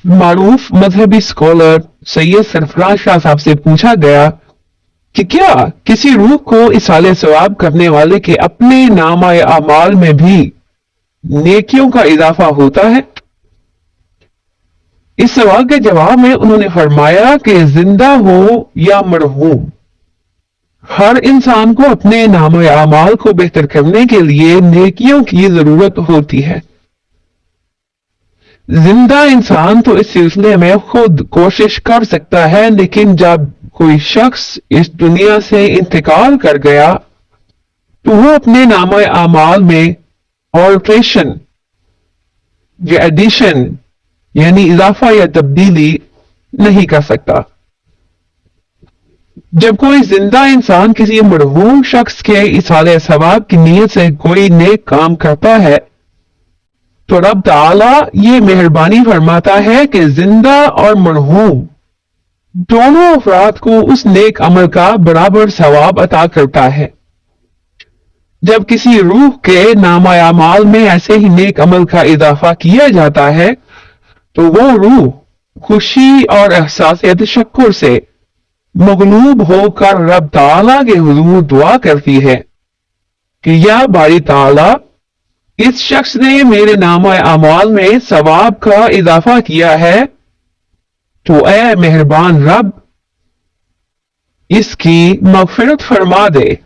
मारूफ मजहबी स्कॉलर सैयद सरफराज शाह साहब से पूछा गया कि क्या किसी रूह को इसाले सवाब करने वाले के अपने नामा अमाल में भी नेकियों का इजाफा होता है? इस सवाल के जवाब में उन्होंने फरमाया कि जिंदा हो या मरहूम, हर इंसान को अपने नाम अमाल को बेहतर करने के लिए नेकियों की जरूरत होती है। जिंदा इंसान तो इस सिलसिले में खुद कोशिश कर सकता है, लेकिन जब कोई शख्स इस दुनिया से इंतकाल कर गया तो वो अपने नाम अमाल में ऑल्ट्रेशन या एडिशन यानी इजाफा या तब्दीली नहीं कर सकता। जब कोई जिंदा इंसान किसी मरहूम शख्स के इसाले सवाब की नीयत से कोई नेक काम करता है तो रब ताला ये मेहरबानी फरमाता है कि जिंदा और मरहूम दोनों अफराद को उस नेक अमल का बराबर सवाब अता करता है। जब किसी रूह के नामा अमाल में ऐसे ही नेक अमल का इजाफा किया जाता है तो वो रूह खुशी और एहसास तशक्कुर से मगलूब होकर रब ताला के हुजूर दुआ करती है कि या बारी ताला, इस शख्स ने मेरे नामा अमाल में सवाब का इजाफा किया है, तो ऐ मेहरबान रब इसकी मगफिरत फरमा दे।